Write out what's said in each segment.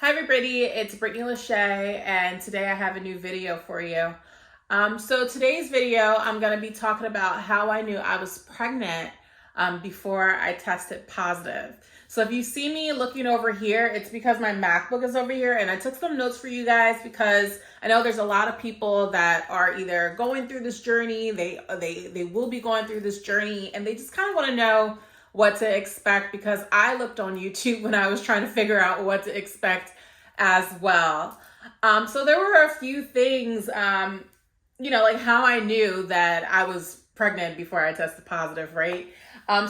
Hi everybody, it's Brittany Lachey, and today I have a new video for you. So today's video, I'm going to be talking about how I knew I was pregnant before I tested positive. So if you see me looking over here, it's because my MacBook is over here, and I took some notes for you guys because I know there's a lot of people that are either going through this journey, they will be going through this journey, and they just kind of want to know what to expect, because I looked on YouTube when I was trying to figure out what to expect as well. So there were a few things, like how I knew that I was pregnant before I tested positive, right?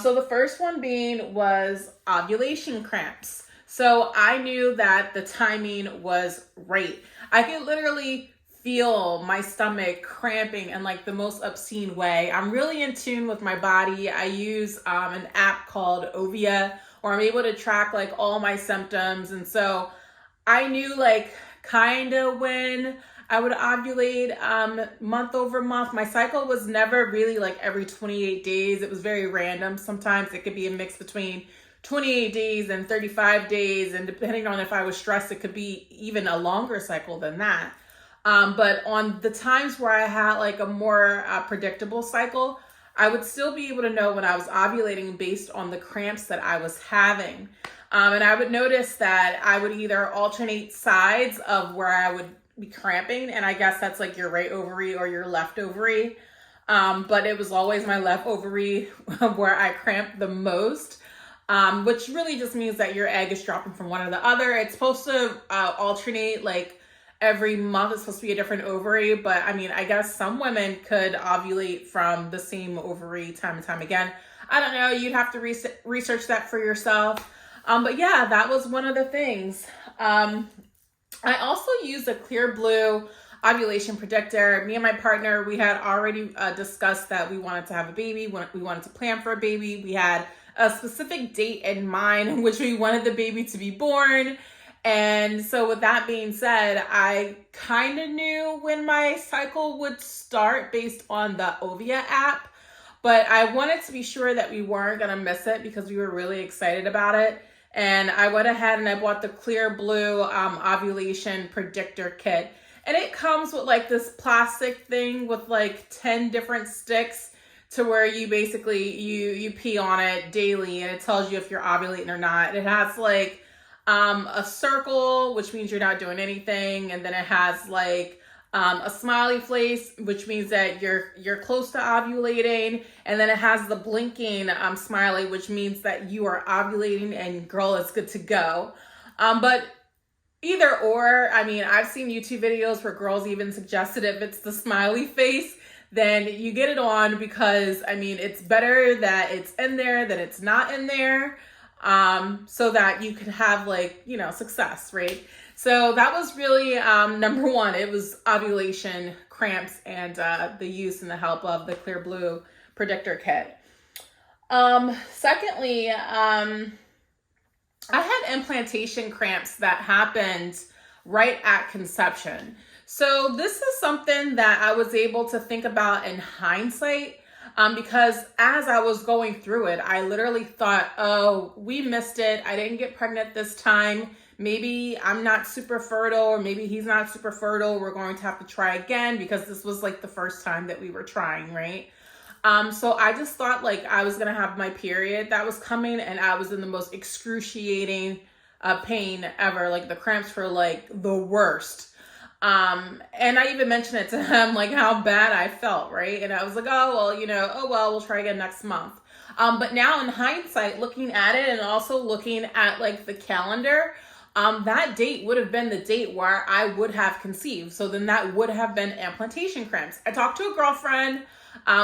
So the first one was ovulation cramps. So I knew that the timing was right. I could literally feel my stomach cramping in like the most obscene way. I'm really in tune with my body. I use an app called Ovia, where I'm able to track like all my symptoms. And so I knew like kind of when I would ovulate month over month. My cycle was never really like every 28 days. It was very random. Sometimes it could be a mix between 28 days and 35 days. And depending on if I was stressed, it could be even a longer cycle than that. But on the times where I had like a more predictable cycle, I would still be able to know when I was ovulating based on the cramps that I was having. And I would notice that I would either alternate sides of where I would be cramping, and I guess that's like your right ovary or your left ovary. But it was always my left ovary where I cramped the most, which really just means that your egg is dropping from one or the other. It's supposed to alternate like every month. It's supposed to be a different ovary, but I mean, I guess some women could ovulate from the same ovary time and time again. I don't know. You'd have to research that for yourself. But yeah, that was one of the things. I also used a Clear Blue ovulation predictor. Me and my partner, we had already discussed that we wanted to have a baby. We wanted to plan for a baby. We had a specific date in mind in which we wanted the baby to be born. And so with that being said, I kind of knew when my cycle would start based on the Ovia app, but I wanted to be sure that we weren't going to miss it because we were really excited about it. And I went ahead and I bought the Clear Blue ovulation predictor kit. And it comes with like this plastic thing with like 10 different sticks to where you basically, you pee on it daily and it tells you if you're ovulating or not. It has like a circle, which means you're not doing anything. And then it has like a smiley face, which means that you're close to ovulating. And then it has the blinking smiley, which means that you are ovulating and girl, it's good to go. But either or, I mean, I've seen YouTube videos where girls even suggested if it's the smiley face, then you get it on, because I mean, it's better that it's in there than it's not in there. So that you could have like, success, right? So that was really, number one. It was ovulation cramps and, the use and the help of the Clear Blue predictor kit. Secondly, I had implantation cramps that happened right at conception. So this is something that I was able to think about in hindsight. Because as I was going through it, I literally thought, oh, we missed it. I didn't get pregnant this time. Maybe I'm not super fertile, or maybe he's not super fertile. We're going to have to try again, because this was like the first time that we were trying, right? So I just thought like I was going to have my period that was coming, and I was in the most excruciating pain ever. Like the cramps were like the worst. And I even mentioned it to him, like how bad I felt, right? And I was like, oh, well, we'll try again next month. But now in hindsight, looking at it and also looking at like the calendar, that date would have been the date where I would have conceived. So then that would have been implantation cramps. I talked to a girlfriend,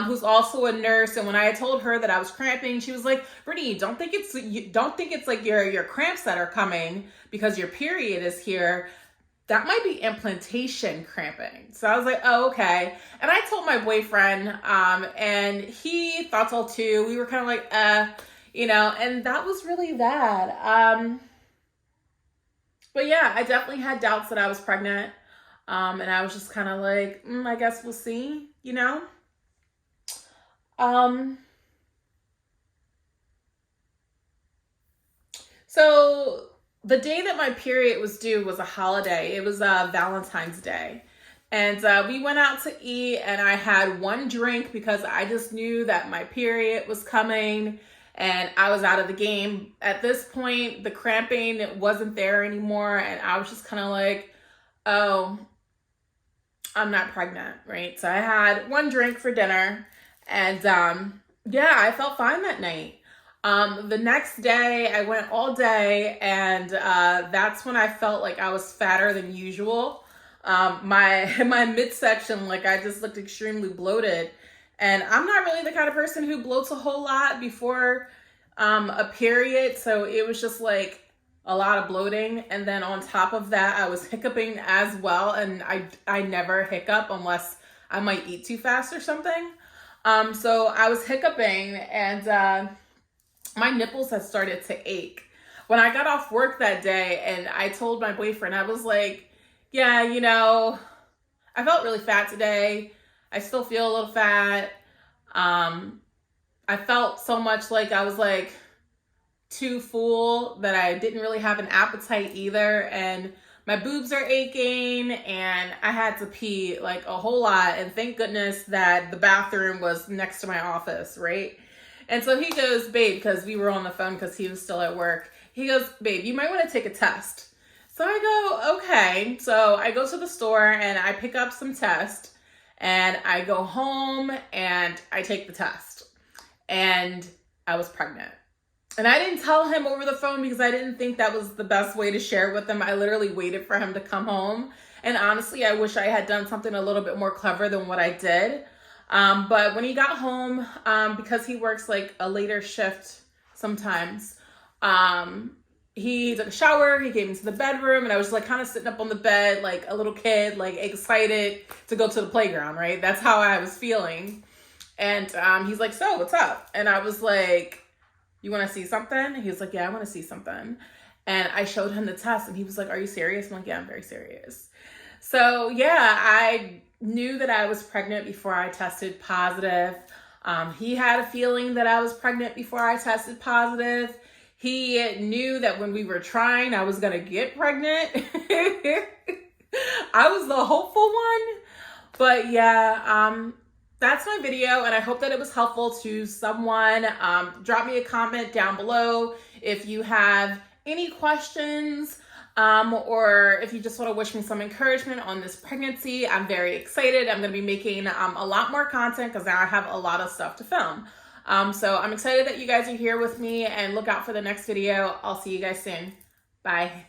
who's also a nurse. And when I told her that I was cramping, she was like, Brittany, don't think it's like your cramps that are coming because your period is here. That might be implantation cramping. So I was like, oh, okay. And I told my boyfriend, and he thought so too. We were kind of like, and that was really that. But yeah, I definitely had doubts that I was pregnant. And I was just kind of like, I guess we'll see, So the day that my period was due was a holiday. It was Valentine's Day. And we went out to eat, and I had one drink because I just knew that my period was coming and I was out of the game. At this point, the cramping wasn't there anymore, and I was just kind of like, oh, I'm not pregnant, right? So I had one drink for dinner, and yeah, I felt fine that night. The next day, I went all day, and that's when I felt like I was fatter than usual. My midsection, like I just looked extremely bloated. And I'm not really the kind of person who bloats a whole lot before a period. So it was just like a lot of bloating. And then on top of that, I was hiccuping as well. And I never hiccup unless I might eat too fast or something. So I was hiccuping, and my nipples had started to ache. When I got off work that day and I told my boyfriend, I was like, yeah, you know, I felt really fat today. I still feel a little fat. I felt so much like I was like too full that I didn't really have an appetite either. And my boobs are aching, and I had to pee like a whole lot. And thank goodness that the bathroom was next to my office, right? And so he goes, babe, because we were on the phone because he was still at work. He goes, babe, you might want to take a test. So I go, okay. So I go to the store and I pick up some tests, and I go home and I take the test, and I was pregnant. And I didn't tell him over the phone because I didn't think that was the best way to share with him. I literally waited for him to come home. And honestly, I wish I had done something a little bit more clever than what I did. But when he got home, because he works like a later shift sometimes, he took a shower, he came into the bedroom, and I was like kind of sitting up on the bed like a little kid, like excited to go to the playground, right? That's how I was feeling. And he's like, so what's up? And I was like, you want to see something? He was like, yeah, I want to see something. And I showed him the test, and he was like, are you serious? I'm like, yeah, I'm very serious. So yeah, I knew that I was pregnant before I tested positive. He had a feeling that I was pregnant before I tested positive. He knew that when we were trying, I was going to get pregnant. I was the hopeful one. But yeah, that's my video, and I hope that it was helpful to someone. Drop me a comment down below if you have any questions, or if you just want to wish me some encouragement on this pregnancy. I'm very excited. I'm going to be making a lot more content because now I have a lot of stuff to film. So I'm excited that you guys are here with me, and look out for the next video. I'll see you guys soon. Bye.